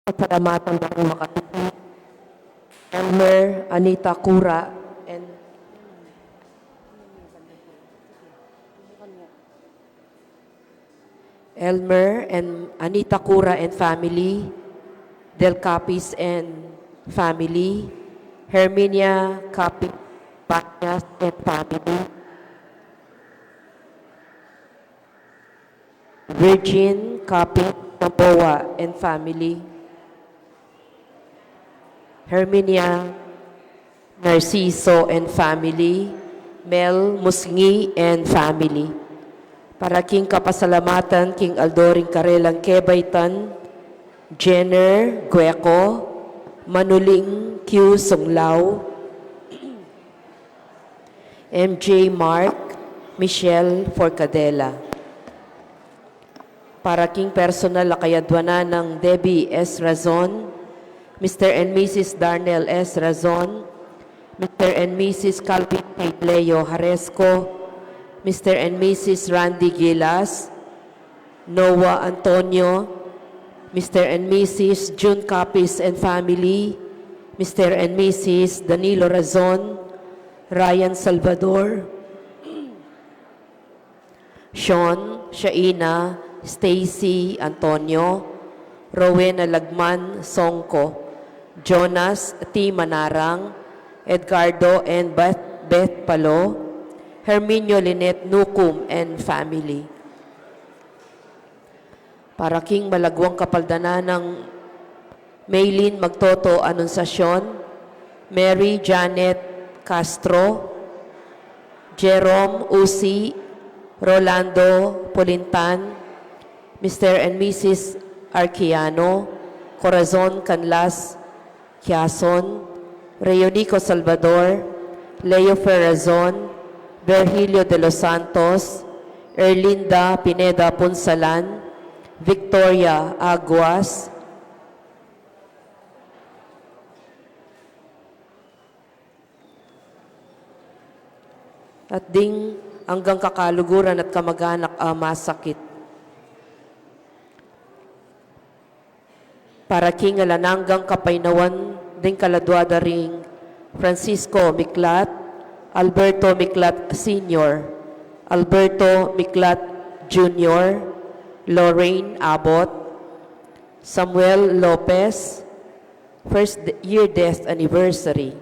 Pasalamatan na rin Makati, Elmer, Anita Cura, and Elmer and Anita Cura and family, Del Capis and family, Herminia Capis Panyas and family, Virgin Capis Taboa and family, Herminia Narciso and family, Mel Musngi and family. Para king kapasalamatan, King Aldoring Karelang Kebaytan, Jenner Gueco, Manuling Q. Sunglao, MJ Mark, Michelle Forcadela. Para king personal lakayadwanan ng Debbie S. Razon, Mr. and Mrs. Darnell S. Razon, Mr. and Mrs. Calvin Leo Haresco, Mr. and Mrs. Randy Gilas, Noah Antonio, Mr. and Mrs. June Capis and family, Mr. and Mrs. Danilo Razon, Ryan Salvador, Sean, Shaina, Stacy Antonio, Rowena Lagman Songko, Jonas T. Manarang, Edgardo and Beth Palo, Herminio Lynette Nukum and family. Para king malagwang kapaldana ng Maylin Magtoto Anunsasyon, Mary Janet Castro, Jerome Usi, Rolando Polintan, Mr. and Mrs. Arquiano, Corazon Canlas Quiason, Reunico Salvador, Leo Ferrazon, Virgilio de los Santos, Erlinda Pineda Punsalan, Victoria Aguas, at ding hanggang kakaluguran at kamag-anak masakit. Para king alananggang kapainawan ding kaladwada ring Francisco Miklat, Alberto Miklat Sr., Alberto Miklat Jr., Lorraine Abbott, Samuel Lopez, first year death anniversary,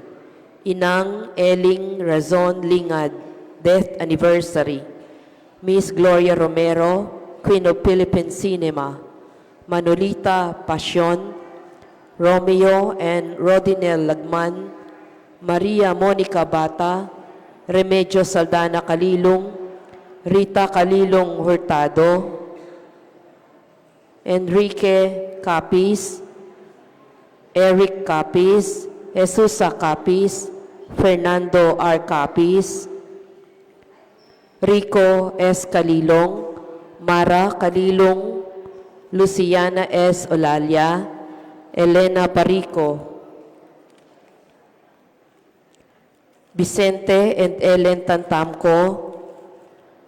Inang Eling Razon Lingad, death anniversary, Miss Gloria Romero, Queen of Philippine Cinema, Manolita Pasyon, Romeo and Rodinel Lagman, Maria Monica Bata, Remedios Saldana Kalilong, Rita Kalilong Hurtado, Enrique Capis, Eric Capis, Jesusa Capis, Fernando R. Capis, Rico S. Kalilong, Mara Kalilong, Luciana S. Olalia, Elena Parico, Vicente and Ellen Tantamco,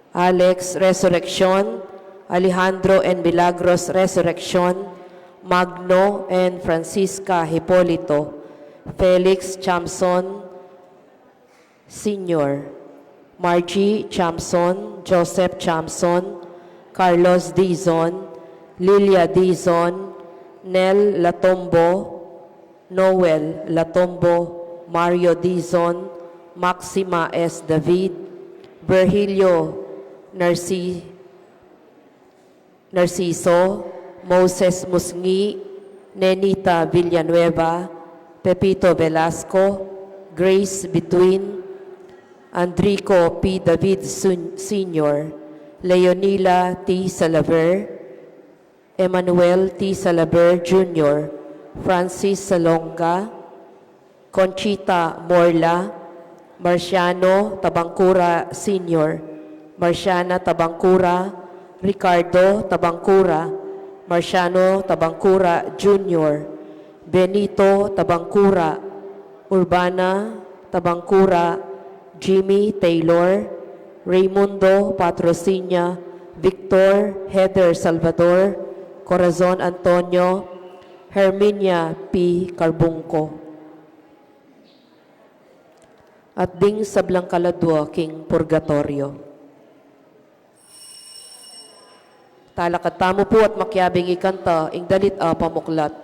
Alex Resurrection, Alejandro and Milagros Resurrection, Magno and Francisca Hipolito, Felix Chamson Sr., Margie Chamson, Joseph Chamson, Carlos Dizon, Lilia Dizon, Nel Latombo, Noel Latombo, Mario Dizon, Maxima S. David, Virgilio Narciso, Moses Musngi, Nenita Villanueva, Pepito Velasco, Grace Between, Andrico P. David Sr., Leonila T. Salaver, Emmanuel T. Salaver Jr., Francis Salonga, Conchita Morla, Marciano Tabangcura Sr., Marciana Tabangcura, Ricardo Tabangcura, Marciano Tabangcura Jr., Benito Tabangcura, Urbana Tabangcura, Jimmy Taylor, Raimundo Patrocinia, Victor Heather Salvador, Corazon Antonio, Herminia P. Carbungco. At ding sablang kaladwa king purgatorio. Talakat tamo po at makyabing ikanta, ing dalit pamuklat.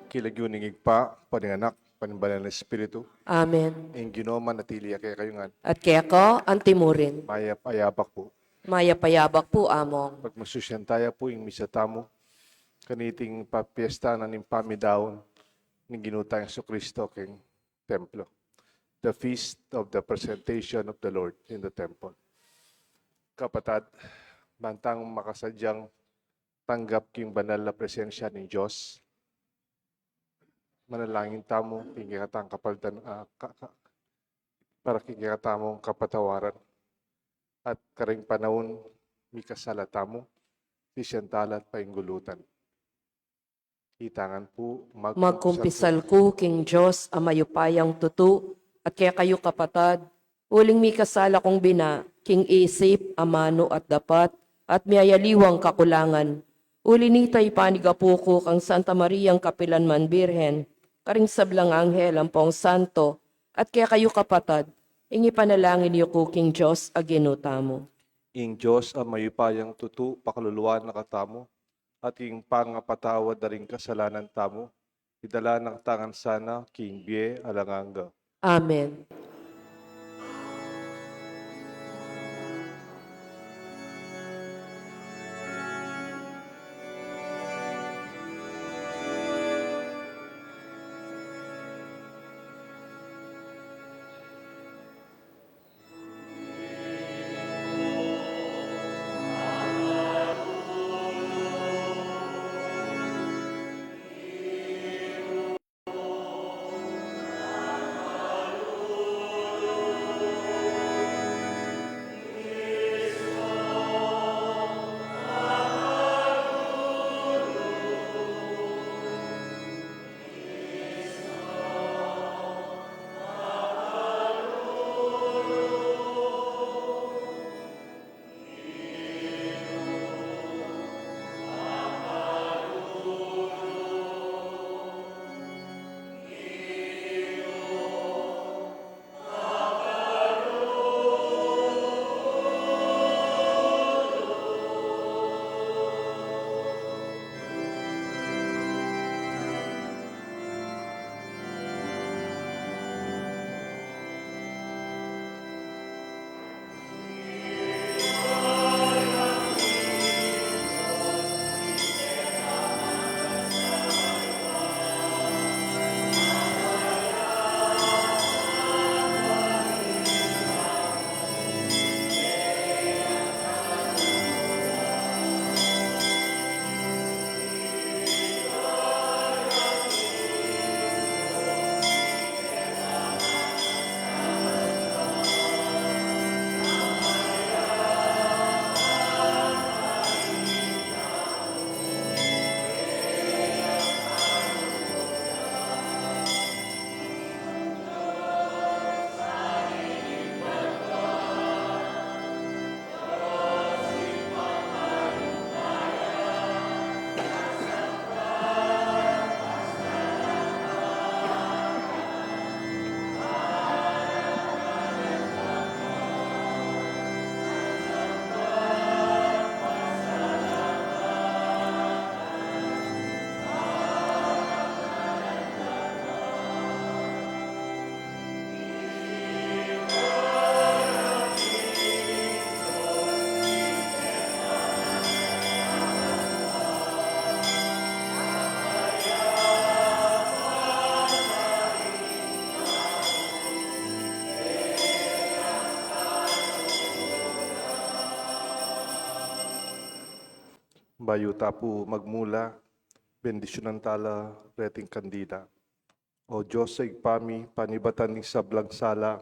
Kilagyuning igpa, paninganak, panimbalan ng Espiritu, Amen. ing Ginoo manatili kay kayungan, At kaya ko, antimurin. ayabak po. Maya payabak po among. Pag masusyantaya po ing misatamo, kaniting papiesta na nimpami daon, ng ginutang Kristo king templo. The feast of the presentation of the Lord in the temple. Kapatid, bantang makasadyang tanggap king banal na presensya ng Diyos, manalangin tamo, kikatang kapaldan, para kikatamong kapatawaran. At karing panahon, may kasalata mo, sisyantalat painggulutan. Itangan po, Magkumpisal ko king Diyos amayupayang tutu, at kaya kayo kapatad, uling mi kasala kong bina, king isip, amano at dapat, at miyayaliwang kakulangan. Uli nitay panigapo ko kang Santa Mariang Kapilanman Birhen, karing sablang anghel ang pong santo, at kaya kayo kapatad, ingi panalangin niyo ko king Diyos aginutamo. ing Diyos ang mayupayang tutu, pakaluluan na katamo, at ing pangapatawad na rin kasalanan tamo, idala ng tangan sana, king Bie Alanganga. Amen. mayo tapu magmula, bendisyonan tala, reting kandila. O Diyos sa igpami, panibatan ni sablang sala,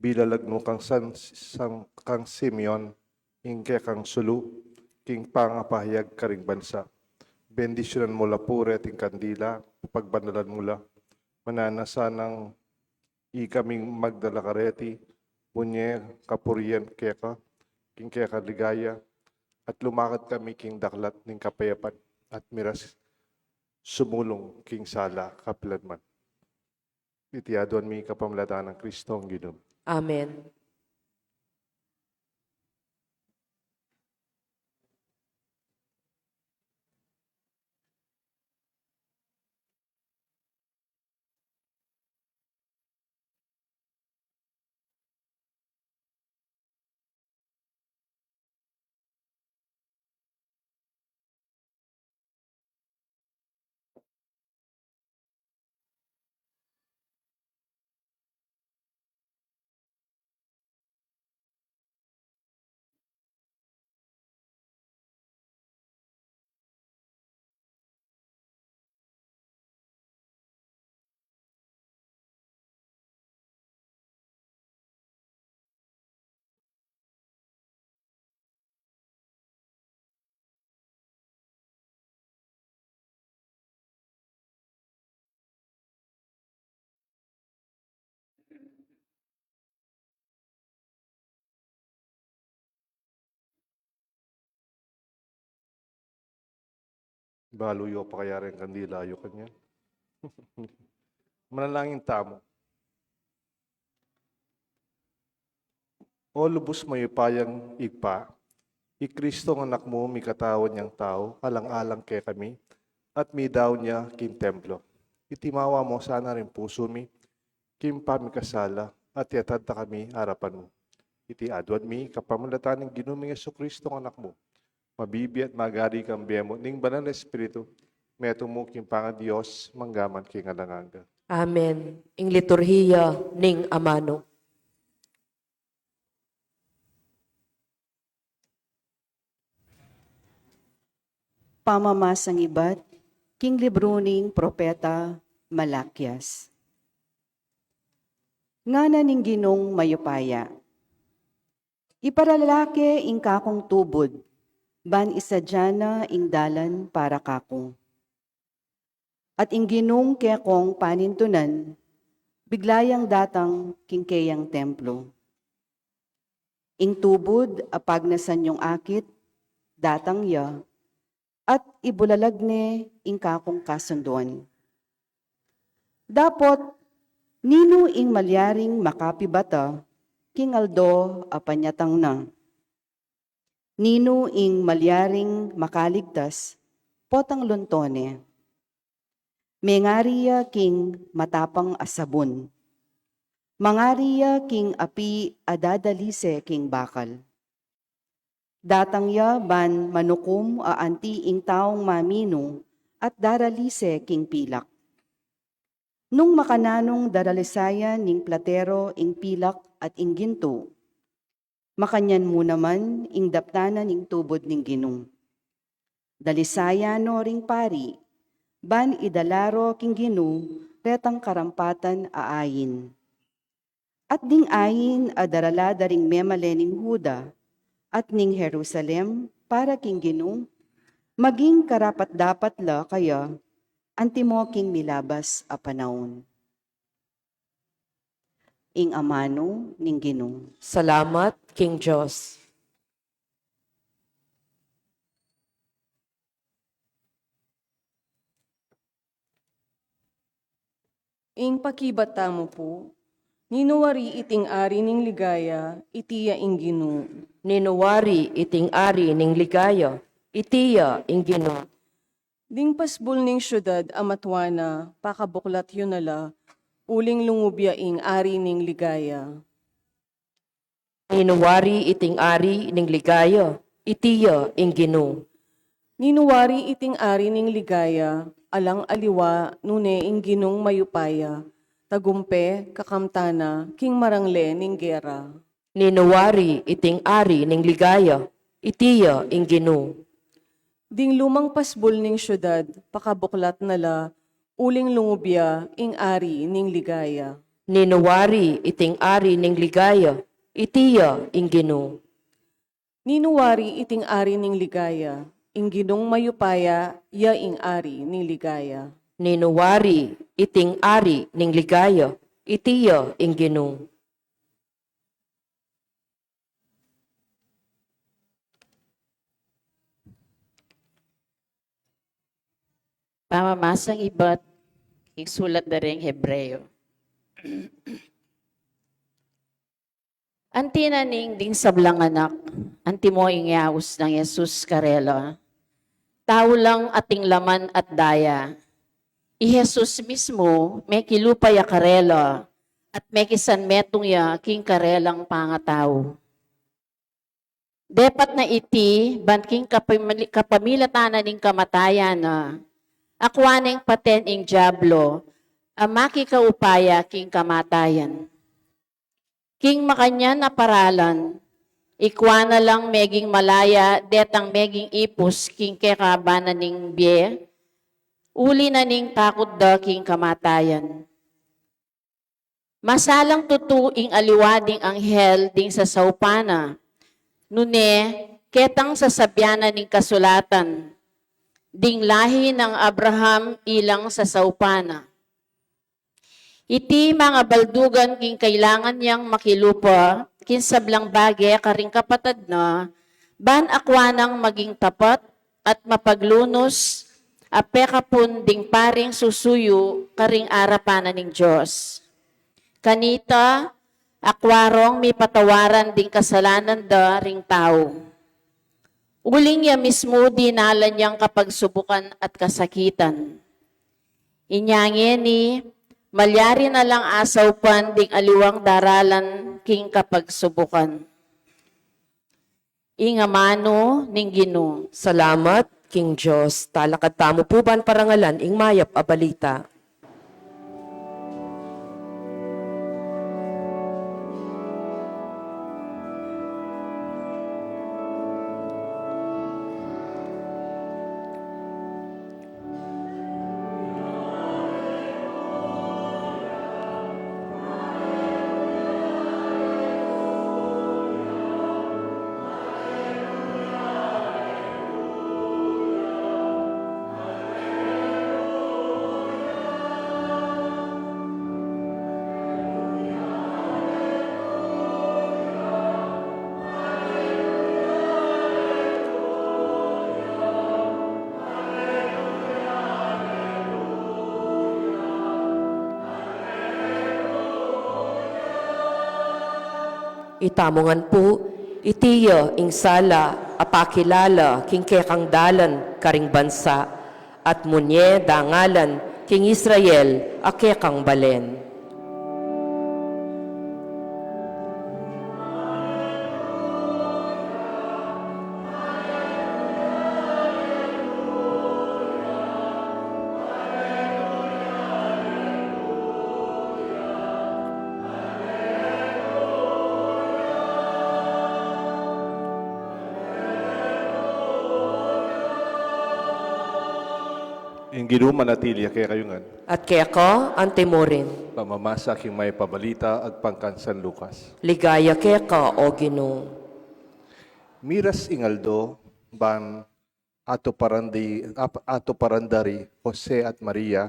bilalagno kang kang Simeon, ingke kang sulu, king pangapahayag karing bansa. Bendisyonan mo la po reting kandila, pagbandalan mula, mananasa ng ikaming magdala kareti, punye kapurian keka, king keka ligaya, at lumakad kami king daklat ning kapayapan, at miras sumulong king sala kapiladman. Itiaduan mi kapamalataan ng Kristo ang Ginoo. Amen. Baluyo pa kaya rin kandila, ayo kanya. Manalangin tamo. O lubos mayupayang igpa, Kristo ng anak mo, mi katawan niyang tao, alang-alang kay kami, at mi daw niya kin templo. Itimawa mo sana rin puso mi, kim mi kasala, at yatadta kami harapan mo. Iti adwan mi, kapamulatan ng ginuming Yesu Kristo ng anak mo, mabibi at magari kang biyemo, ning banal na Espiritu, meto mo kim panga Diyos, manggaman king alanganga. Amen. Ing liturhiya ning amano. Pamamasang ibat, king libruning propeta Malakyas. Ngana ning ginong mayupaya. Iparalake ing kakong tubod, ban isadyana ing dalan para kakong. At ing ginong kekong panintunan, biglayang datang kingkeyang templo. Ing tubod apag nasanyong akit, datang ya, at ibulalagne ing kakong kasunduan. Dapot, nino ing malyaring makapibata, king aldo apanyatang na. Nino ing malyaring makaligtas, potang luntone. Mengariya king matapang asabon. Mangariya king api adadalise king bakal. Datang ya ban manukum aanti ing taong mamino at daralise king pilak. Nung makananong daralisayan ning platero ing pilak at ing ginto, makanyan mo naman ing daptanan ing tubod ning ginong. Dalisaya no ring pari, ban idalaro king ginu, retang karampatan aayin. At ding ayin adarala daring memale ning Huda, at ning Jerusalem para king ginong, maging karapat dapat la kaya, antimo king milabas a panahon. Ing amano ning ginong. Salamat, King Diyos. Ing pakibata mo po, ninuwari iting ari ning ligaya, itiya ing ginu. Ninuwari iting ari ning ligaya, itiya ing Ginoo. Ding pasbul ning syudad amatwana, pakabuklat yun nala, uling lungubya ing ari ning ligaya. Ninuwari iting ari ning ligaya, itiya ing Ginoo. Ninuwari iting ari ning ligaya, alang aliwa, nune ing ginong mayupaya, tagumpe, kakamtana, king marangle ning gera. Ninuwari iting ari ning ligaya, itiya ing Ginoo. Ding lumang pasbol ning syudad, pakabuklat nala, uling lungubya, ing ari ning ligaya. Ninuwari iting ari ning ligaya, itiya ing Ginoo. Ninuwari iting ari ning ligaya, ing ginong mayupaya, ya ing ari ning ligaya. Ninuwari iting ari ning ligaya, itiya ing Ginoo. Pamamasang iba't isulat na rin Hebreo. Anti naning ding sablang anak, anti mo ingyaus ng Jesus karelo. Tao lang ating laman at daya. I Jesus mismo, may kilupay a karelo, at may kisan metong ya king karelang pangatao. Depat na iti, banking kapamilatanan ng kamatayan na, akwaneng paten ing diablo, amaki kaupaya king kamatayan. King makanya na paralan, ikwa na lang meging malaya, detang meging ipus king kekabanan ning bie, uli na ning takot da king kamatayan. Masalang tutuing aliwading anghel ding sa saupana, nune ketang sasabyanan ning kasulatan, ding lahi ng Abraham ilang sa saupana. Iti mga baldugan king kailangan niyang makilupa, kinsablang bagay karing kapatad na, ban akwanang maging tapat at mapaglunos, apekapun ding paring susuyo karing arapanan ng Diyos. Kanita, akwarong may patawaran ding kasalanan da ring tao. Uling ya mismo dinala niyang kapagsubukan at kasakitan. Inyangin ni, malyari na lang asaw pan ding aliwang daralan king kapagsubukan. Ingamano ning Ginoo. Salamat, King Diyos. Talakad tamo po ban parangalan ing mayap a balita. Itamongan po, itiya ing sala, apakilala, king kekang dalan, karing bansa, at munye dangalan, king Israel, akekang balen. Ing Ginoo manatili kay kayungan. At kaya ka, antemorin, Pamamasa king may pabalita ag pangkansan Lucas. ligaya kaya ka, o Ginoo. Miras ingaldo ban ato parandari Jose at Maria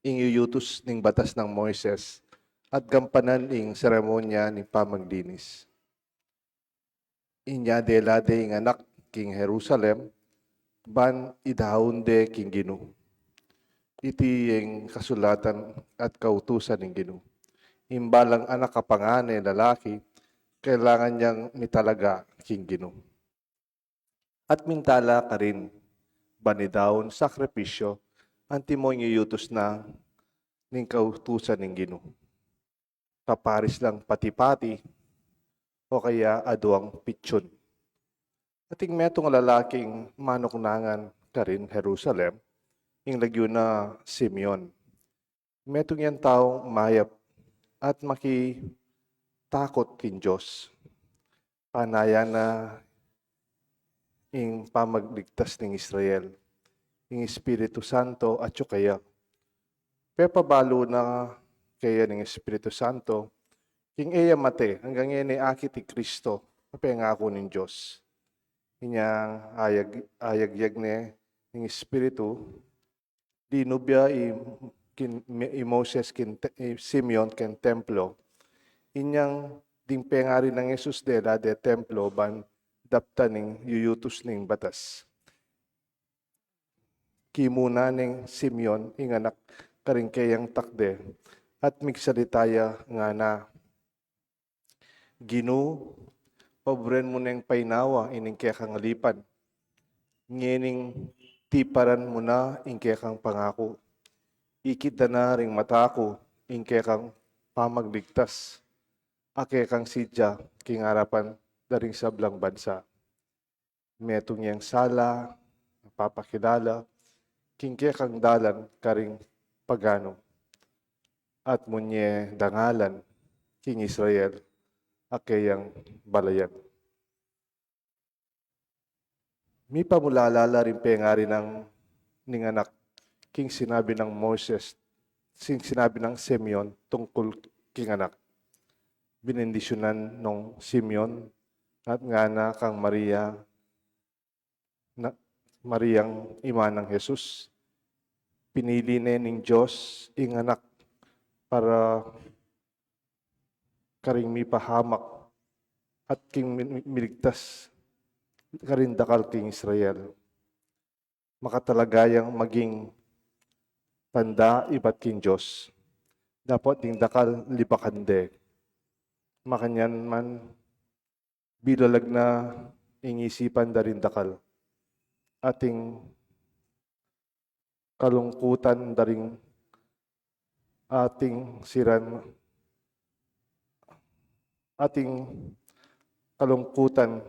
ing iyutos ning batas ng Moises at gampanan ing seremonya ning pamaglinis. Inya delade ing anak king Jerusalem ban idahunde king Ginoo. Iti ing kasulatan at kautusan ng Ginoo. Imbalang anak kapangane lalaki, kailangan niyang mitalaga king Ginoo. At mintala ka rin, banidawon sakripisyo, anti mo yutos na ning kautusan ng Ginoo. Paparis lang pati-pati, o kaya aduang pitsun. Ating metong lalaking manuknangan ka rin Jerusalem, ing lagyo na Simeon. Metong yan taong mayap at makitakot kin Diyos. Panaya na ing pamagligtas ng Israel, ing Espiritu Santo at kaya. Pepabalo na kaya ng Espiritu Santo, king eya mate, hanggang yan ay akit ti Kristo, kapengako ng Diyos. Inyang ayagyag ne ng Espiritu, di nubya i Moses Simeon ken templo, inyang ding pengari ng Jesus de templo ban dapta ning yuyutos ning batas. Kimuna ning Simeon inganak karing kayang takde at migsalitaya nga na Ginu pabren mo neng painawa ining kaya kang alipan. Ngening tiparan mo na ing kaya kang pangako. Ikita na ring matako ing kaya kang pamagligtas. Ake kang sidya king harapan daring sablang bansa. Metong yang sala, papakilala, king kaya kang dalan karing pagano. At munye dangalan king Israel akayang balayan. Mi pamulalala rin pengari ng anak king sinabi ng Moses, sinabi ng Simeon tungkol king anak. Binendisyonan nung Simeon at nga na kang Maria, Mariang ima ng Jesus. Pinili na ng Diyos ing anak para karing mi pahamak at king miligtas karin dakal king Israel. Makatalagayang maging tanda ibat king Diyos. Dapat ding dakal lipakande. Makanyan man bilalag na ingisipan darin dakal. Ating kalungkutan daring ating siran ating kalungkutan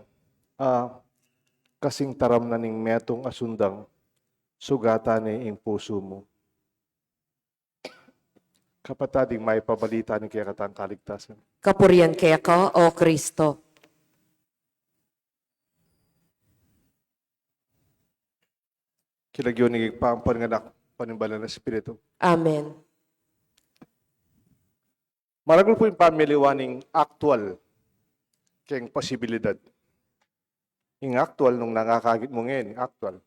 kasing taram na ning metong asundang sugatan ni ing puso mo. Kapatading may pabalita ni kaya katang kaligtasan. Kapurian kaya ka, O Kristo. Kilagyo ni pampanganak panimbalan ng Espiritu. Amen. Maragol po yung pamiliwaning actual keng posibilidad. Yung actual, nung nangakagit mo ngayon, actual.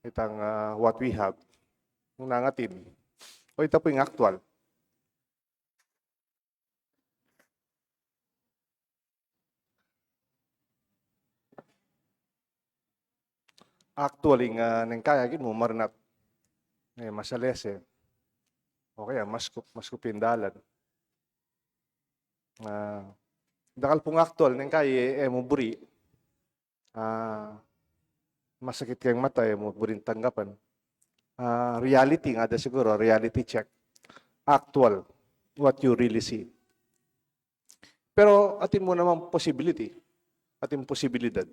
Itang what we have, nung nangatin. O ito po yung actual. Actually, nang kayagin mo, marinat. Masalese. O kaya, mas kupindalan. Dakal pong actual, nang kaya, mo buri. Masakit kayong mata, mo burin tanggapan. Reality nga da siguro, reality check. Actual, what you really see. Pero atin mo naman possibility, atin posibilidad.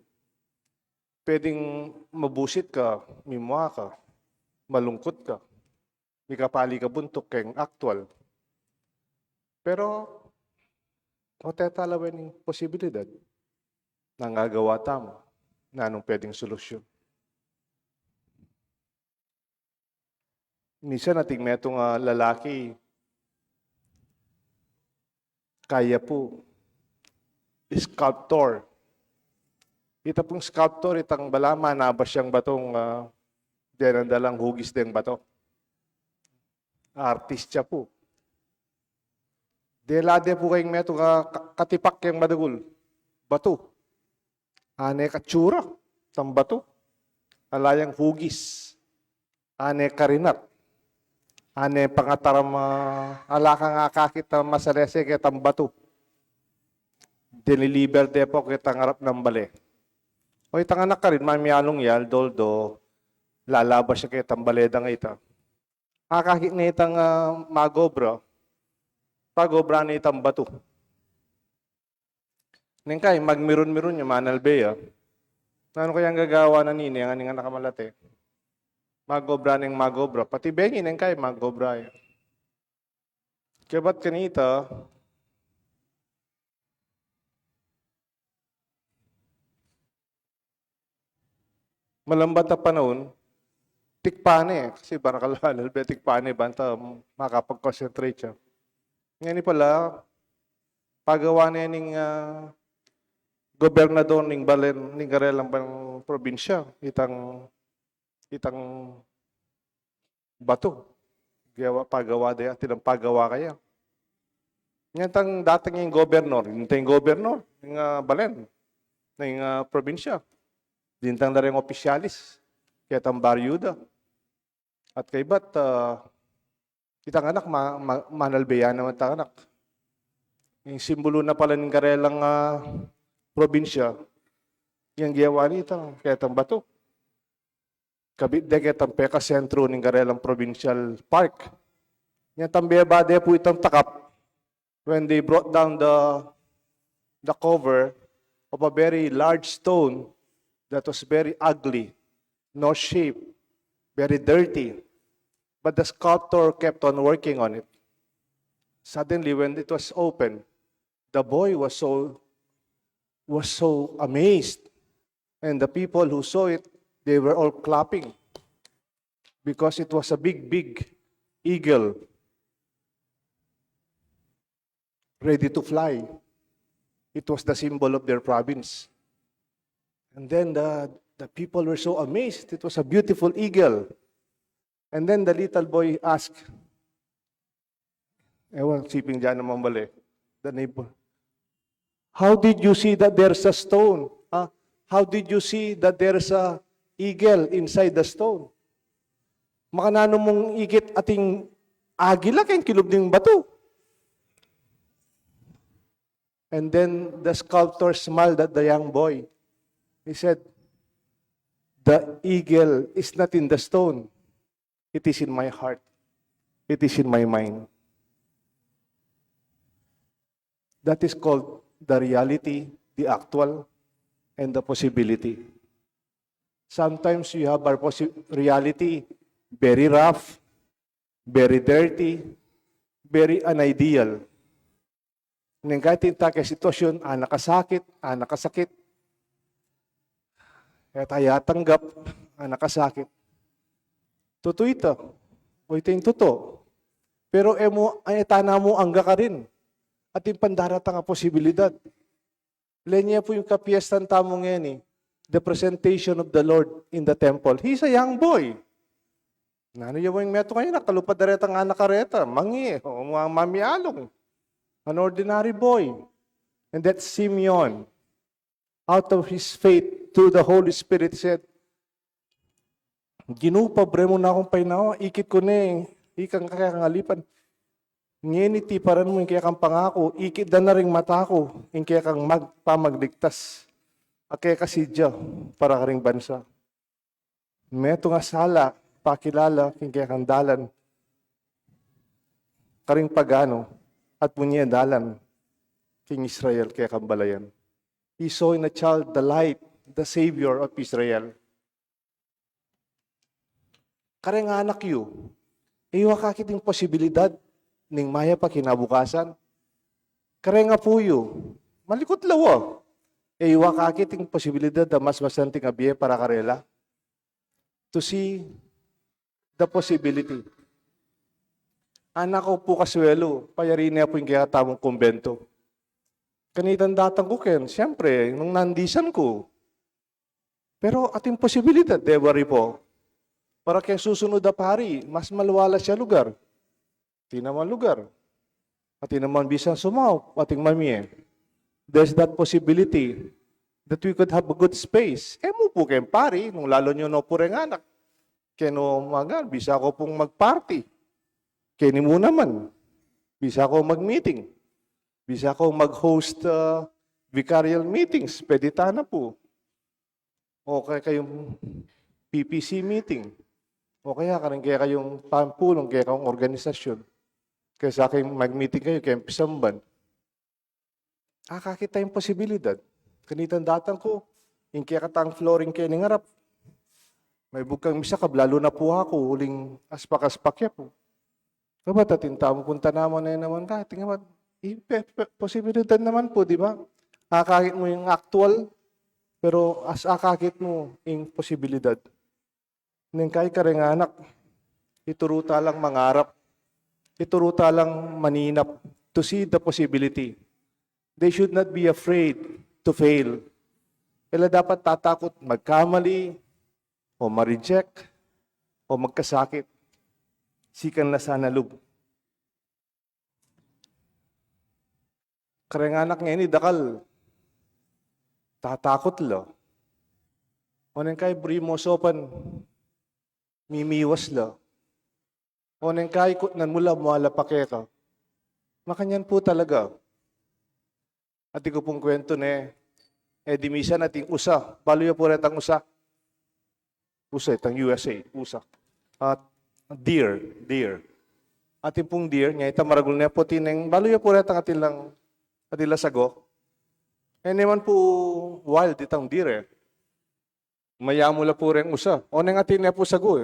Pwedeng mabusit ka, mimwa ka, malungkot ka, may kapali ka buntok kayong actual. Pero, o tetalawin yung posibilidad na ngagawa tamo na anong pwedeng solusyon. Minsan nating metong lalaki, kaya po, sculptor. Ita pong sculptor, itang balama, nabas siyang batong denandalang hugis deng bato. Artist siya po. Delade po kayong metong katipak kayong madagul. Bato. Ane katsura, tang bato. Alayang hugis. Ane karinat. Ane pangataram alakang akakit masalese kay tang bato. Diniliber de po kay tangarap ng bale. O itang anak ka rin, mamiyalong yal, doldo, lalabas siya kay tambaleda nga ita. Akakit na itang magobra, pagobra na itang bato. Ningkay, magmiron-miron niya, manalbeya. Ano kayang gagawa na nini, ang aning anak kamalate? Magobra ng magobra. Pati bengi, ningkay, magobra. Kaya ba't kanita, Malambat na panahon, tikpane. Kasi parang kalahal, tikpane, banta makapag-concentrate siya. Ngayon pala, pagawa na yan ng gobernador ng Balen, ng Garelang probinsya, itang bato. Pagawa daya, tilang pagawa kaya. Yan tang dating yung gobernador, yung gobernador, ng Balen, ng probinsya. Dintang na rin opisyalis, kaya tang baryuda. At kay ba't, itang anak, manalbeyan naman tang anak. Yung simbolo na pala ng Garelang probinsya, yung giyawa nito, kaya tang bato. Kabit de kaya tang peka sentro ng Garelang Provincial Park. Yan tang biyabade po itang takap when they brought down the cover of a very large stone that was very ugly, no shape, very dirty. But the sculptor kept on working on it. Suddenly, when it was open, the boy was so amazed. And the people who saw it, they were all clapping. Because it was a big, big eagle ready to fly. It was the symbol of their province. And then the people were so amazed. It was a beautiful eagle. And then the little boy asked, siping dyan naman bali, the neighbor, how did you see that there's a stone? How did you see that there's a eagle inside the stone? Makanano mong ikit ating agila kayong kilob ng bato. And then the sculptor smiled at the young boy. He said, the eagle is not in the stone. It is in my heart. It is in my mind. That is called the reality, the actual, and the possibility. Sometimes you have our reality very rough, very dirty, very unideal. Nang kahit tinta kay sitwasyon, nakasakit, kaya tayo tanggap, nakasakit. Totoo ito. O ito yung totoo. Pero tana mo angga ka rin. At yung pandaratang ang posibilidad. Lenya po yung kapiestan tamo ngayon the presentation of the Lord in the temple. He's a young boy. Nano yung meto kayo na, kalupad na retang anak kareta, mangi, o mga mamialong. An ordinary boy. And that Simeon, out of his faith, through the Holy Spirit, said, ginupabre mo na akong painawa, ikit ko na ikang kakangalipan. Ngeniti paran mo yung kaya kang pangako, ikit na rin mata ko, yung kaya kang magpamagligtas. Kaya kasidya, para ka ring bansa. Meto nga sala, pakilala, yung kaya kang dalan. Karing pagano, at punya dalan, King Israel, kaya kang balayan. He saw in a child the light, the Savior of Israel. Kareng anak yu, iwa kakit yung posibilidad ning maya pa kinabukasan. Kareng nga po yu, malikot lawa. Iwa kakit yung posibilidad na mas masanting abiye para karela. To see the possibility. Anak ko po kasuelo, payarin niya po yung kaya tamang kumbento. Kanitan datang ko ken, siyempre, nung nandisan ko. Pero ating posibilidad, dewari po. Para kaya susunod na pari, mas maluwala siya lugar. Tinaman lugar. At tinaman bisan sumaw, ating mamiye. There's that possibility that we could have a good space. Mo po kayong pari, nung lalo nyo no po rin anak. Kaya no, bisa ko pong mag-party. Kaya ni mo naman. Bisa ko mag-meeting. Bisa ko mag-host vicarial meetings. Pwede na po. O kaya kayong PPC meeting. O kaya kayong pampulong, kaya kayong organisasyon. Kaya sa akin mag-meeting kayo, kaya pisamban. Kakita yung posibilidad. Kanitan datang ko, yung kaya katang flooring kaya ningarap. May bukang misa lalo na po ako, huling aspak-aspak ya po. Kabat atinta mo punta naman na naman ka. Tingnan mo, posibilidad naman po, di ba? Kakakit mo yung actual Pero as akakit mo, ing posibilidad. Nang kay karenganak, ituruta lang mangarap, ituruta lang maninap to see the possibility. They should not be afraid to fail. Kaya dapat tatakot magkamali, o ma-reject, o magkasakit. Sikan na sana lub. Karenganak ngayon, dakal, tatakot lo. O nang kay brimo sopan, mimiwas lo. O nang kay kutnan mula muhala pakeka. Makanyan po talaga. At ko pong kwento ne, di misa nating usa. Balo po retang usa. Usa, itang USA, usa. At deer. Ating pong deer, nga ita maragul na po tineng, balo po retang atila sago. Naman po wild itang deer Mayamula po rin usa. O nang atin na po sago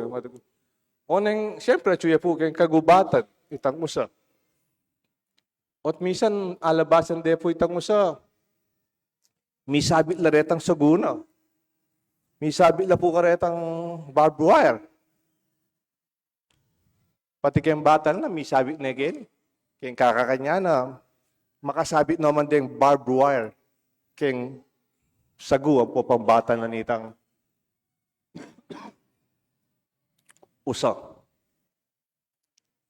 O nang, siyempre, tsuya po kayong kagubatan, itang usa. At minsan, alabasan de po itang usa. Misabit la retang saguna. Misabit la po karetang barbed wire. Pati kayong bata na, misabit na again. Kayong kakakanya na, makasabit naman din barbed wire. Kayong sagu, po pang bata na nitang usa.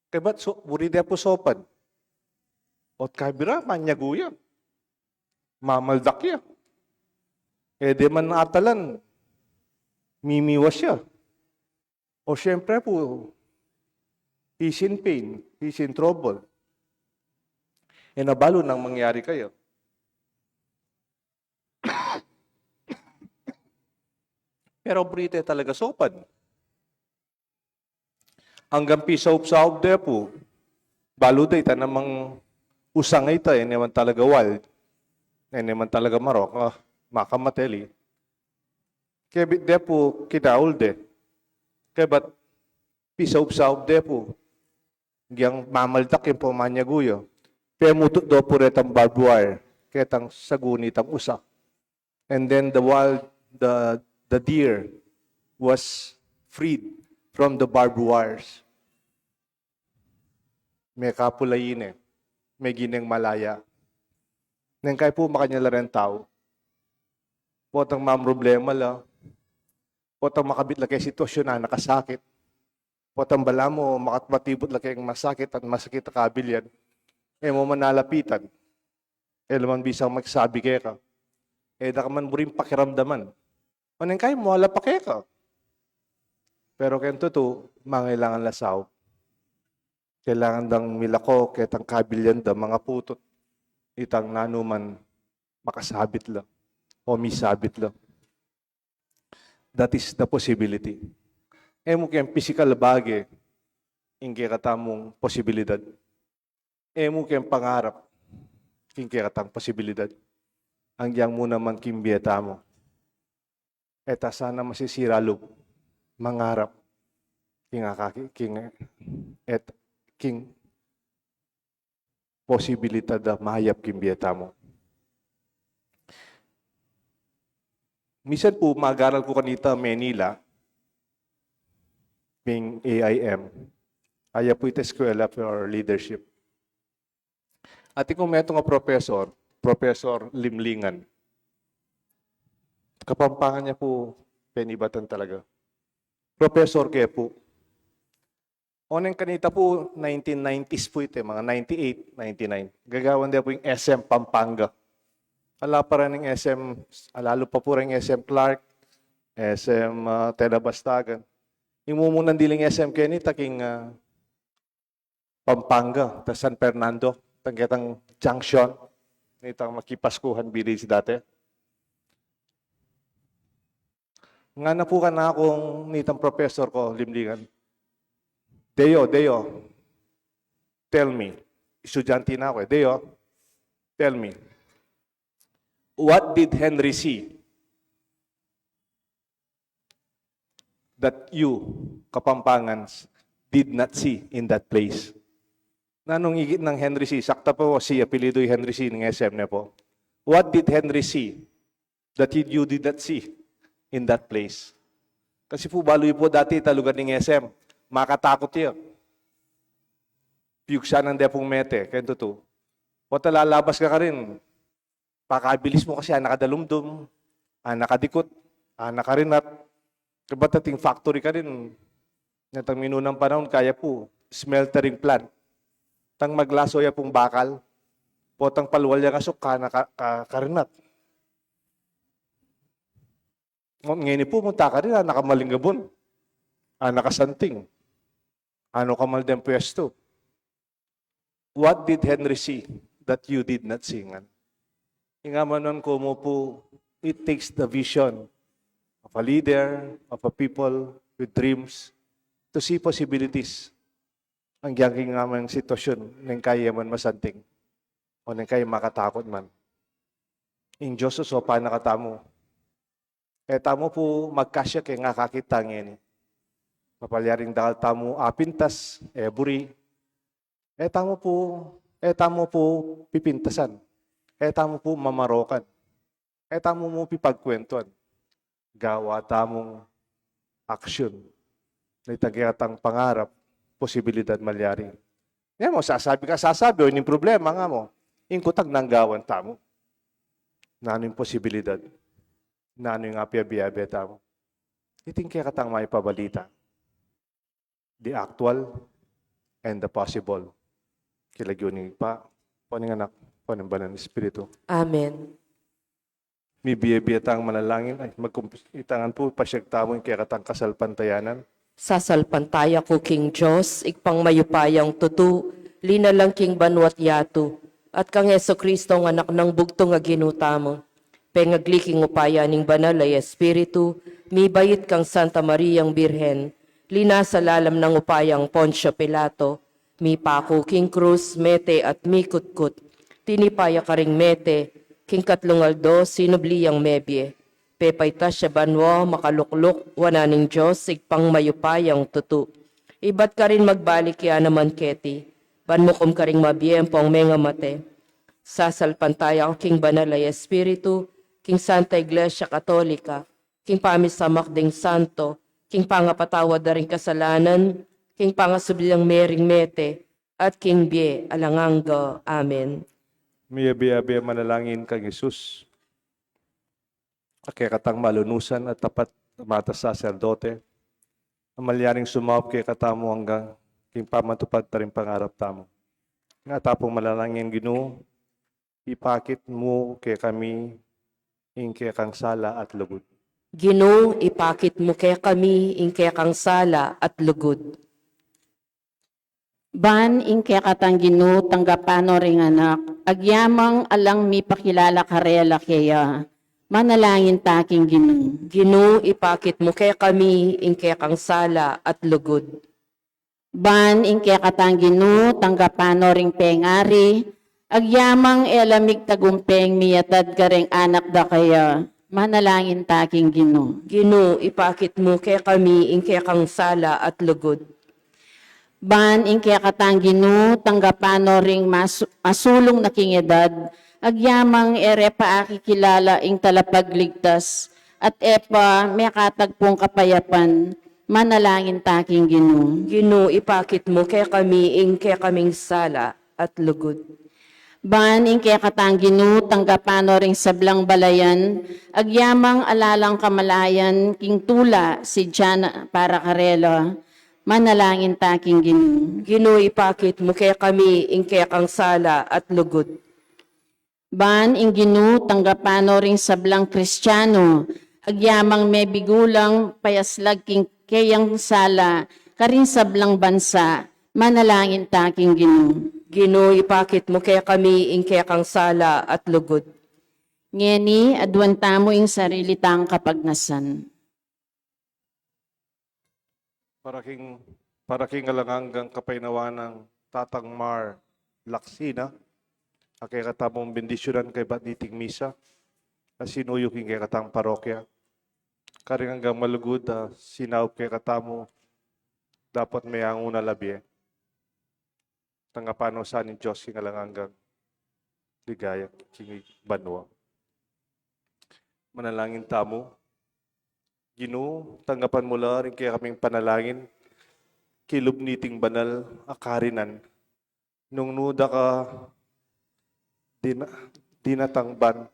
Kaya ba't buri de po sopan? Ot kabira, manyaguya. Mamaldak ya. Di man atalan, mimiwas siya. O siyempre po, he's in pain, he's in trouble. Nabalo nang mangyari kayo. Pero brite talaga sopan. Hanggang pisaw-saw de po, balo day ta namang usang ita, naman talaga wild. Naman talaga marok, makamateli. Kaya bit de po, kinaul de. Kaya ba't pisaw-saw de po, giyang mamaldak yung pumanyaguyo. Kaya mutot do po retang barbed wire, kaya tang sagunitang usak. And then the deer was freed from the barbed wires. May kapulayin may gineng malaya. Nang kaya po makanyala rin tao. Potang problema la. Potang makabit la kay sitwasyon na nakasakit. Potang bala mo makatmatibot la kayong masakit at masakit na kabilyan. Mo manalapitan. Laman bisang magsabi kaya ka. Da ka man buring pakiramdaman. O nang kaya mo ala pa kaya ka. Pero kento to, mangailangan lasaw. Kailangan dang milako, ketang kabilyan da, mga putot. Itang nanuman makasabit lang. O misabit lang. That is the possibility. Mo kayang physical bagay, ingke katamong posibilidad. Mo kayang pangarap, ingke katang posibilidad. Ang yang mo naman kimbiyata mo. Eta sana masisira loob. Mangarap king posibilidad da mahayap kimbiyata mo. Minsan po, mag-aral ko kanita Manila, being AIM. Aya po ito eskwela for leadership. At kung may nga Professor Limlingan. Kapampangan niya po, penibatan talaga. Professor kaya po. Oneng kanita po, 1990s po ito, mga 98, 99. Gagawan din po yung SM Pampanga. Ala pa rin yung SM, lalo pa po rin yung SM Clark, SM Telabastagan. Yung mumunan diling SM Kenny, taking Pampanga, ta San Fernando, tanggetang junction, nitang makipaskuhan village dati. Nga na po ka na akong nitang professor ko, Limlingan. Deo, tell me. Estudyante na ako Deo, tell me. What did Henry see that you, Kapampangans, did not see in that place? Nanong higit ng Henry C. Sakta po si apelido Henry C. ng SM na po. What did Henry see that you did not see in that place. Kasi po, baloy po dati talugan ng SM. Makatakot yun. Piyugsa ng depong mete. Kaya totoo. O talalabas ka rin. Pakabilis mo kasi nakadalumdum, nakadikot, nakarinat. Kaba't ating factory ka rin. Natang minunang panahon, kaya po, smeltering plant. Tang maglaso ya pong bakal, potang palwal yang asok karinat. Ngayon po, munta ka rin, nakamalinggabon, nakasanting, kamal din pwesto. What did Henry see that you did not see? Ingamanon ko mo po, it takes the vision of a leader, of a people with dreams, to see possibilities. Ang giyang nga mang sitwasyon ng kaya man masanting o ng kaya makatakot man. In Diyos so pa nakatamo. Tamo po magkasya kay nga kakita ngayon. Papalyaring dahil tamo apintas, buri. Tamo po pipintasan. Tamo po mamarokan. Tamo mo pipagkwentuan. Gawa tamong aksyon. Na itagyatang pangarap, posibilidad malyari. Yan mo, sasabi, o yung problema nga mo, ingkutag ng gawan tamo. Nano yung posibilidad? Nano yung api-abiyabi tamo? Iting kaya katang may pabalita. The actual and the possible. Kilagyoning pa, paning anak, paning banal ng Espiritu. Amen. May biyabiyatang manalangin, itangan po, pasyagtamo yung kaya katang kasalpantayanan. Sasalpantaya ko king Diyos, ikpang mayupayang tutu, linalang king banwat yato, at kang Heso Kristo ng anak ng bugtong nga ginutamo. Pengagliking upaya ning banal ay Espiritu, mi bayit kang Santa Mariang Birhen, lina sa lalam ng upayang Poncio Pilato, mi pako king Cruz, mete at mi kutkut, tinipaya ka ring mete, king Katlungaldo, sinubliyang mebye. Pepayta siya banwa, makalukluk, wananing Diyos, igpang mayupayang tutu. Iba't ka rin magbalik ya naman keti, banmukom ka ring mabiyempong menga mate. Sasalpantaya ang king banal ay Espiritu, king Santa Iglesia Katolika, king pamisamak ding santo, king pangapatawad na ring kasalanan, king pangasubilang mering mete, at king bie alanganga. Amen. Miyabi-yabi manalangin kang Jesus. Kaya katang malunusan at tapat mata saserdote. Ang malyaring sumawap kay katamo hanggang king pamatupad ta rin pangarap tamo. Nga tapong malalangin Ginoo, ipakit mo kay kami kay kang sala at lugod. Ginoo, ipakit mo kay kami, ingke kang sala at lugod. Ban ingke katang Ginoo tanggapano ring anak, agyamang alang mi pakilala karela kaya. Manalangin taking Ginoo. Ginoo, ipakit mo kay kami, ingke kang sala at lugod. Ban ingke katang Ginoo tanggapano ring pengari, agyamang elamig tagumpeng miyatad ka ring anak da kaya. Manalangin taking Ginoo. Ginoo, ipakit mo kay kami, ingke kang sala at lugod. Ban ingke katang Ginoo tanggapano ring masulong na king edad, agyamang ere pa akikilala ing talapagligtas, at epa may katagpong kapayapan, manalangin taking Ginoo. Ginoo, ipakit mo kay kami, ingke kaming sala at lugod. Ban ingke katang Ginoo tanggapano ring sablang balayan, agyamang alalang kamalayan king tula si Jana para karela, manalangin taking Ginoo. Ginoo, ipakit mo kay kami, ingke kang sala at lugod. Ban ing Ginoo tanggapano ring sablang Kristiyano, agyamang may bigulang payaslag king kayang sala, karin sablang bansa, manalangin taking Ginoo. Ginoo, ipakit mo kay kami, ingke kang sala at lugod. Ngeni, adwan tamo ing sarili tang kapagnasan. Para king alanganggang kapaynawan ng Tatang Mar Laksina, kay katamong bendisyonan kay Batniting Misa, sinuyok king kay katang parokya. Karing hanggang malugod, sinawag kay katamo, dapat may anguna labi. Tangapano sa ni Diyos king alanganggang ligaya king banwa. Manalangin tamo. Ginoo, tanggapan mo la rin kaya kaming panalangin. Kilub niting banal akarinan. Nung nuda ka dinatangban,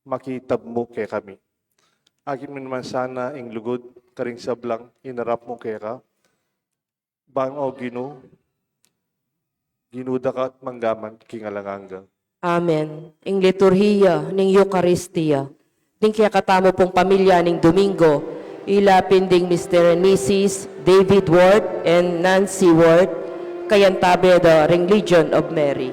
makitab mo kay kami. Akin man naman sana ing lugod, karing sablang, inarap mo kay ka. Bang o Ginoo, ginuda ka at manggaman, kingalanganga. Amen. Ing liturhiya ning Eucharistia, ning kaya katamo pong pamilya ning Domingo, ilapin ding Mr. and Mrs. David Ward and Nancy Ward, kayantabe the ring Legion of Mary.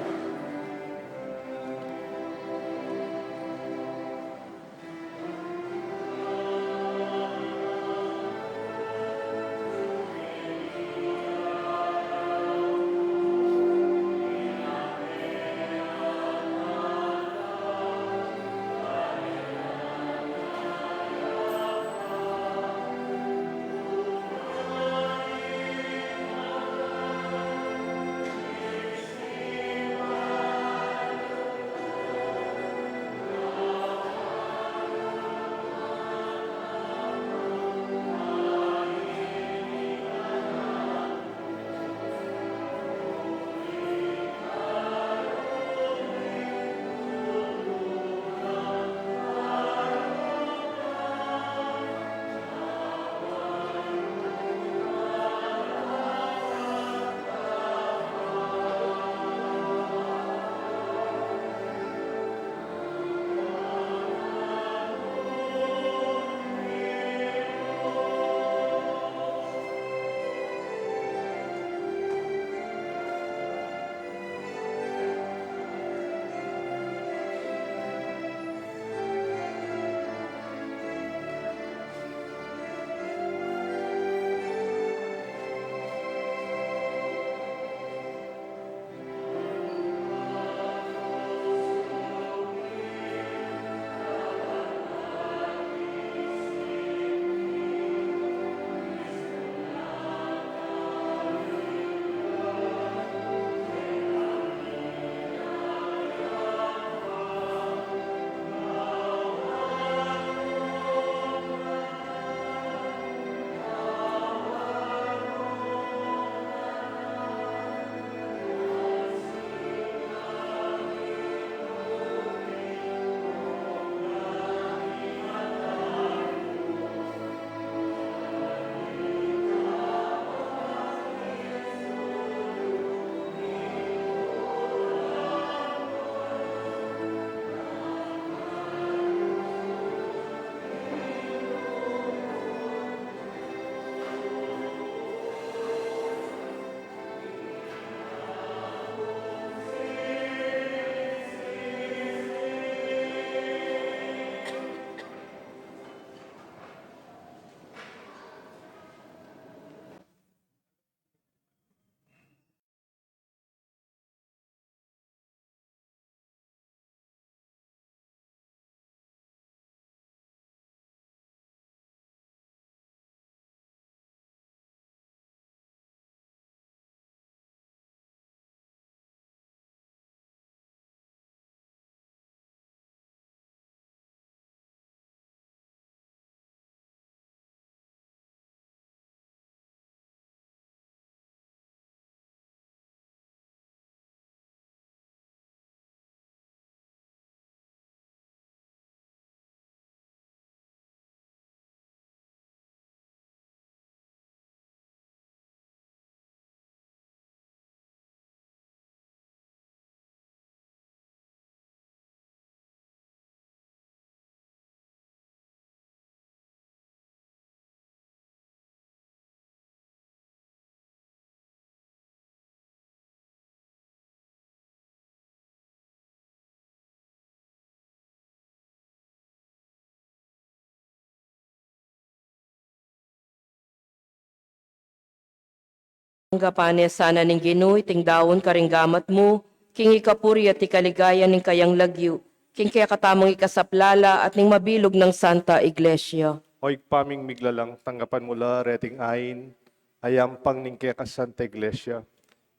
Ang gapane sana ning Ginoo iting dawon karing gamat mo, king ikapuri at ikaligaya ning kayang lagyu, king kaya katamong ikasaplala at ning mabilog ng Santa Iglesia. Oy paming miglalang tanggapan mula reting ain, ayam pang ning kaya ka Santa Iglesia,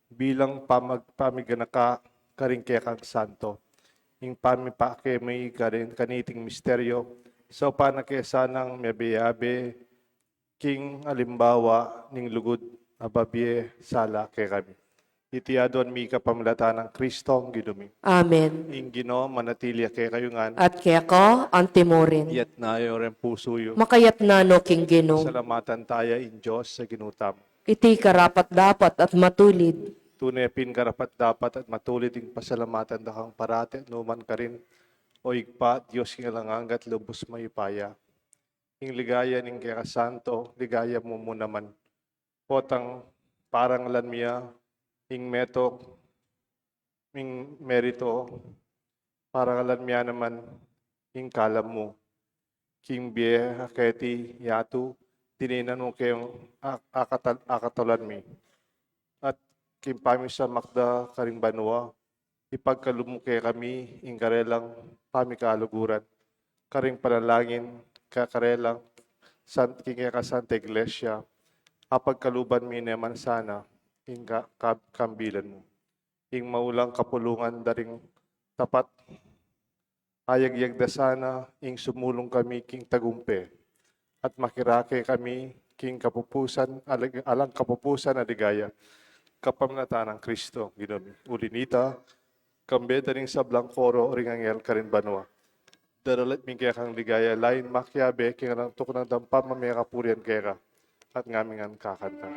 bilang pamiganaka karing kaya kang santo. ing pamipake may kaniting misteryo, so panakesanang mebeyabe, king alimbawa ning lugod ababye sala ke kami. Itiadon mi kapamlatan ng Kristong ginumi. Amen. Ing Ginoo manatilia ke kayungan, At kaya ko, antimorin. yat na ren puso yu. Makayat na no king Ginong. Salamatan tayo in Diyos sa ginutam. Iti karapat dapat at matulid. Tunepin karapat dapat at matulid ing pasalamatan dakang parate numan ka rin o igpa Diyos king langangat lubos mayupaya. Ing ligaya ning kaya santo, ligaya mo naman. Potang parang lanmiya, ing metok, ing merito, parang lanmiya naman, ing kalam mo. King biye haketi yatu, tininan mo kayong akatalan mi. At kimpami sa makda karing banwa, ipagkalumuke kami, ing karelang pamikaluguran, karing panalangin, kakarelang, king ka Santa Iglesia, apagkaluban mi naman sana, ing kambilan mo. Ing maulang kapulungan daring tapat, ayagyagda sana, ing sumulong kami, king tagumpe, at makirake kami, king kapupusan, alang kapupusan na digaya, kapamnatan ng Kristo, ginumi. Ulinita, kambe daring sablang koro, ringangel karin banwa. Daralat ming kaya kang ligaya, lain makyabe, king alang tuk ng dampa, mamaya kapurian kaya ka, at ngamingan kakanta.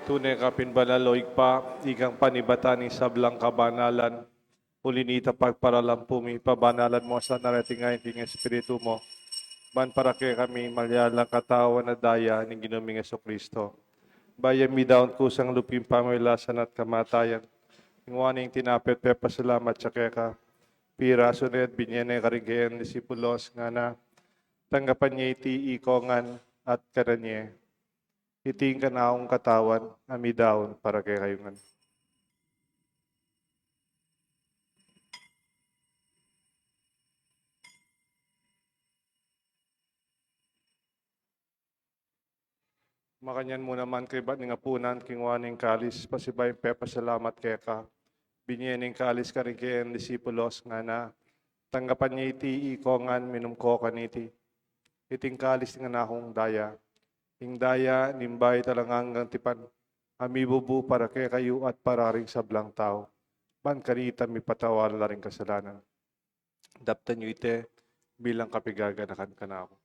Tunay ka pinbalaloy pa, ikang panibatan ni sablang kabanalan, ulinita pagparalampumi, pabanalan mo sa naratingayin king Espiritu mo, man para kay kami malyalang katawan na daya ng ginuming Kristo. Bayan mi daon kusang lupim pamilasan at kamatayan, ingwaning tinapit pasalamat sa kaya ka, pira sunod binyene karigayan disipulos nga na, tanggapan niya iti ikongan at karanye, iting kanaong katawan, amidaon para kay kayungan. Makanyan mo naman kay ba't nga punan, kingwaning kalis, pasibay pasalamat kay ka. Binyening kalis ka rin kay disipulos nga na, tanggapan niya iti ikongan, minumko kaniti. Iting kalis nga na akong daya. Ing daya, nimbay talangang tipan, amibubu para kay kayo at para rin sa blang tao. Man kanita mi patawal na rin kasalanan. Daptan nyo ite, bilang kapigaganakan ka na ako.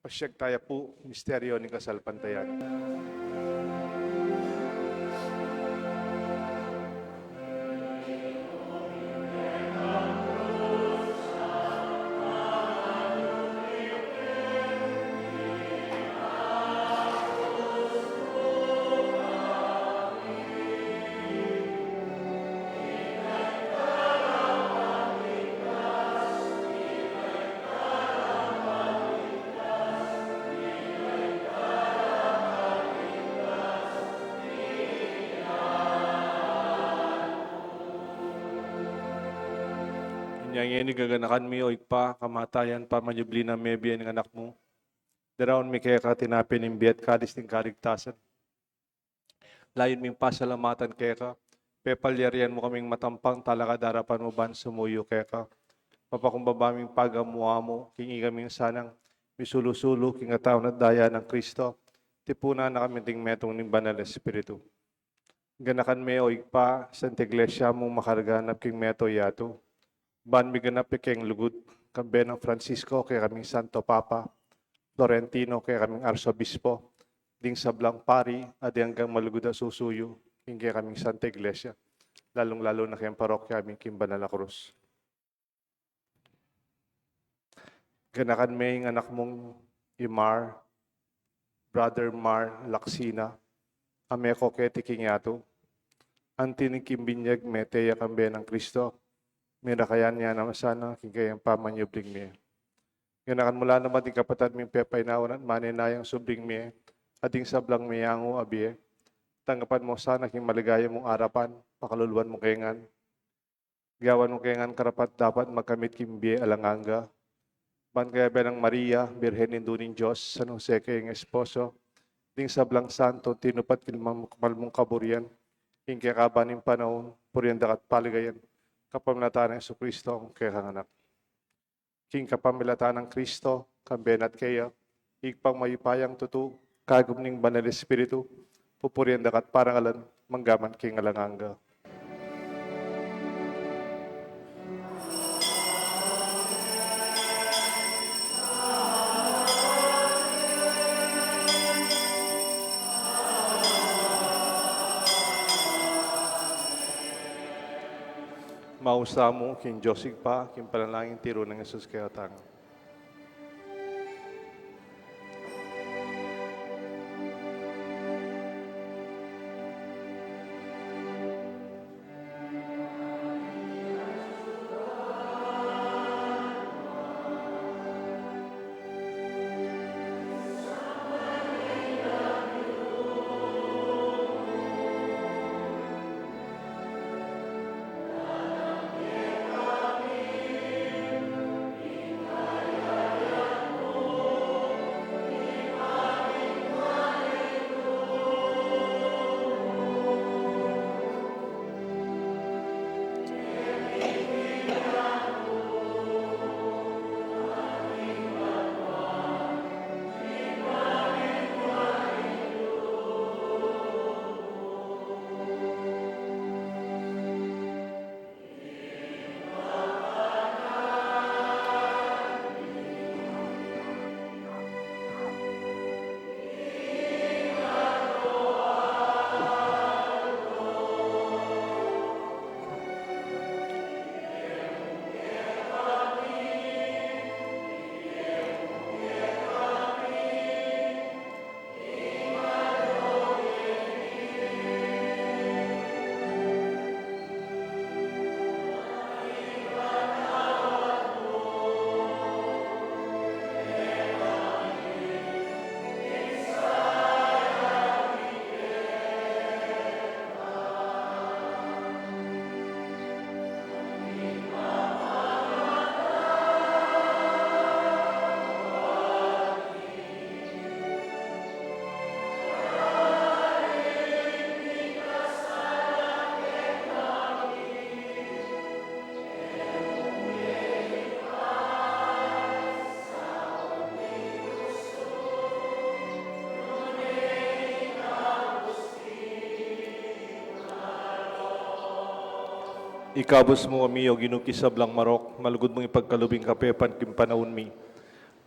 Pasyag tayo po, misteryo ni Kasalpantayan. Yang ini gaganakan mi o ikpa, kamatayan pa manyubli na mebi ang anak mo. Daraon mi kaya ka tinapin ng biyat kalis ng kaligtasan. Layon ming pasalamatan keka. Pepalyarian mo kaming matampang talaga darapan mo ban sumuyo keka. Papakumbabaming pagamuha mo, kingi kaming sanang misulusulo, kingataw na daya ng Kristo. Tipuna na kami ting metong ng banal na Espiritu. Ganakan me o igpa, Santa Iglesia mong makarganap king meto yato. Ban mi ganap king lugod, kambe ng Francisco, kay kaming Santo Papa, Florentino, kay kaming Arsobispo, ding sablang pari, adi hanggang malugod na susuyo, king kay kaming Santa Iglesia, lalong-lalo na kayang parokya aming king Banal na Cruz. Ganakan me yung anak mong Imar, Brother Mar Laksina, ame ko keti king yato, antining kimbinyag me teya kambe ng Kristo, mira kayan niya naman sana, king kayang pamanyubling me. Ganakan mula naman ting kapatid ming pepay na maninayang subling me, ading sablang miyango abie, tanggapan mo sana king maligaya mong arapan, pakaluluan mo kayangan. Gawan mo kayangan karapat dapat magkamit kimbiye alanganga. Ban kaya benang Maria, Birhen Induning Diyos, San Jose kayang esposo, ding sablang santo, tinupat kilmang kaburian, king kaya kabaning panahon, purianda at paligayan, kapamilatan ng Jesucristo ang kaya kanganak. King kapamilatan ng Kristo, kambenat kaya, igpang mayupayang tutu, kagumning banal Espiritu, pupurianda at parangalan, manggaman king alanganga. Mausa mo, king Josig pa, king panalangin tiro ng Jesus kaya tang. Ikabos mo kami o ginukisablang marok, malugod mong ipagkalubing kapepan kim panahon mi.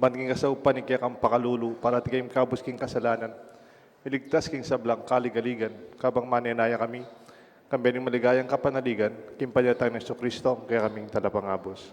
Banking kasaupan ni kaya kang pakalulu, para ti kayong kabos king kasalanan. Iligtas king sablang kaligaligan, kabang manenaya kami, kambening maligayang kapanaligan, kimpanyatang ng Jesucristo, kaya kaming talapangabos.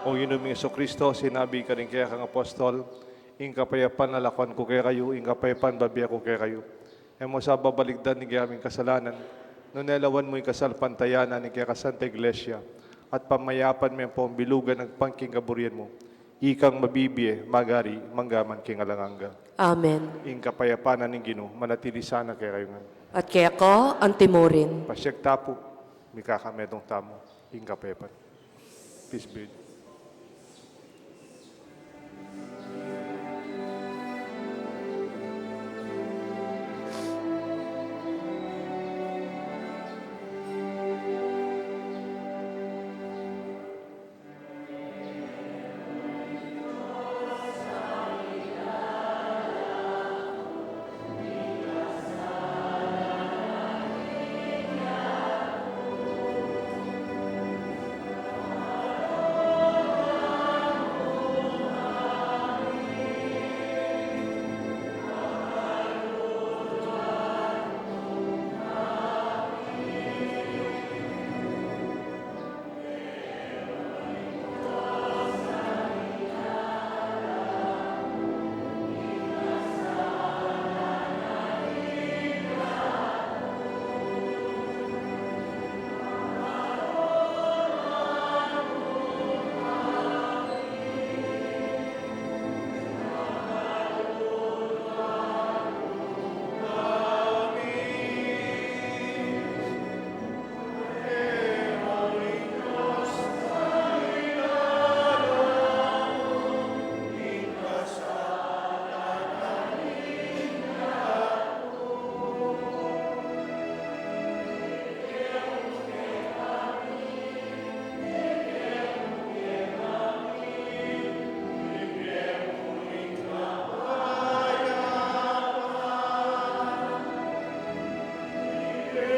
O Ginuming Jesucristo, sinabi ka rin kaya kang apostol, ing kapayapan nalakwan ko kaya kayo, ing kapayapan babiya ko kaya kayo. mo sa babaligdan ni aming kasalanan, nunelawan mo'y kasalpantayanan ni kaya Santa Iglesia, at pamayapan mo po ang bilugan ng pangking kaburian mo, ikang mabibiye, magari, manggaman king alanganga. Amen. Ing kapayapanan ng Ginoo, manatili sana kay kayo nga. At kaya ko, ang timurin. Pasyag tapo, may kakamedong tamo, ing kapayapan. Peace be.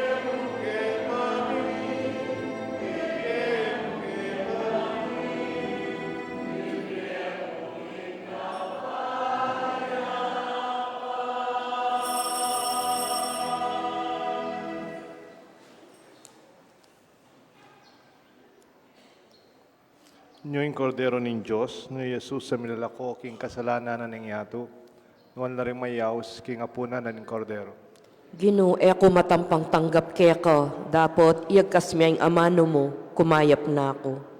with you. Nyo'y kordero ng Diyos, no Jesus sa minalako, king kasalanan na ningyato, nuwan na rin mayaws, king apuna na ning kordero. Ginoo, ako matampang tanggap kaya ko. Dapat iagkas mi ang amano mo, kumayap na ako.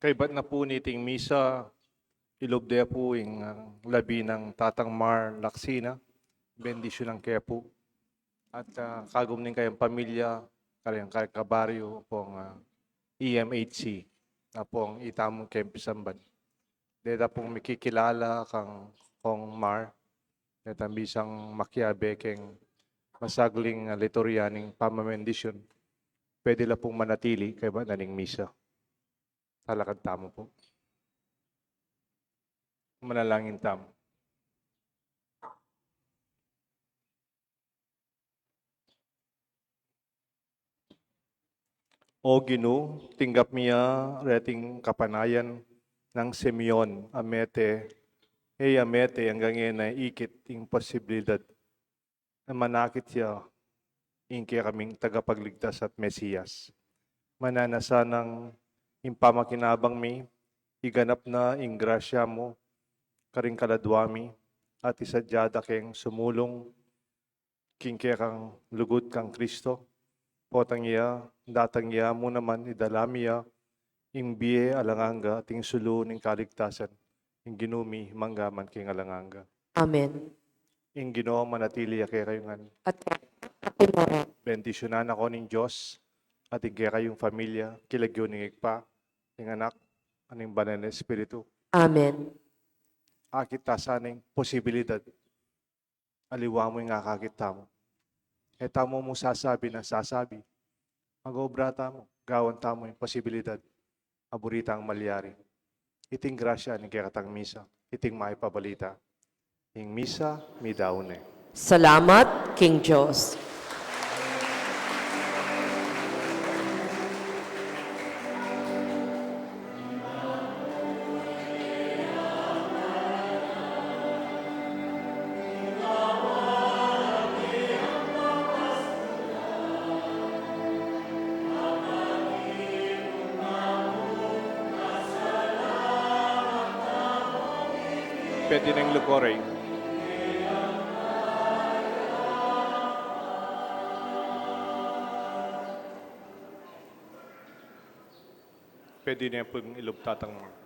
Kay ba't na po niting misa, ilobdea po yung labi ng Tatang Mar Laksina, bendisyon ng kaya po. At kagumning kayong pamilya, kayong kabaryo pong EMHC na pong itamong kempisamban. Deta pong mikikilala kong Mar, deta bisang makiabe keng masagling lituryaning pamamendisyon. Pwede la pong manatili kay ba naning misa. Talakad tamo po. Manalangin tamo. O Ginoo, tinggap miya reting kapanayan ng Simeon amete, amete hanggang ngayon na ikit yung posibilidad na manakit siya ingke kaming tagapagligtas at Mesiyas. Mananasa ng impamakinabang mi, iganap na ing grasya mo, karing kaladwami, at isadyada keng sumulong, kingke kang lugod kang Kristo, potang iya, datang iya mo naman, idalamiya, ing biye alanganga, ting sulu ning kaligtasan, ing ginumi, manggaman king alanganga. Amen. Ing Ginoo manatili kay kayongan. At kapin mo rin. Bendisyonan ako ning Diyos, at ing kayong pamilya, kilagyo ning igpa, ing anak, aning banal na Espiritu. Amen. Akit tasaning posibilidad, aliwa mo yung akakita mo. E tamo mo sasabi na sasabi, mag-obra tamo, gawan tamo yung posibilidad, aburita ang malyari. Iting grasya ni kakatang misa, iting maipabalita. Ing misa, mi daune. Salamat, King Diyos. Pwede ng lukore. Pwede na yung ilubtatang mo.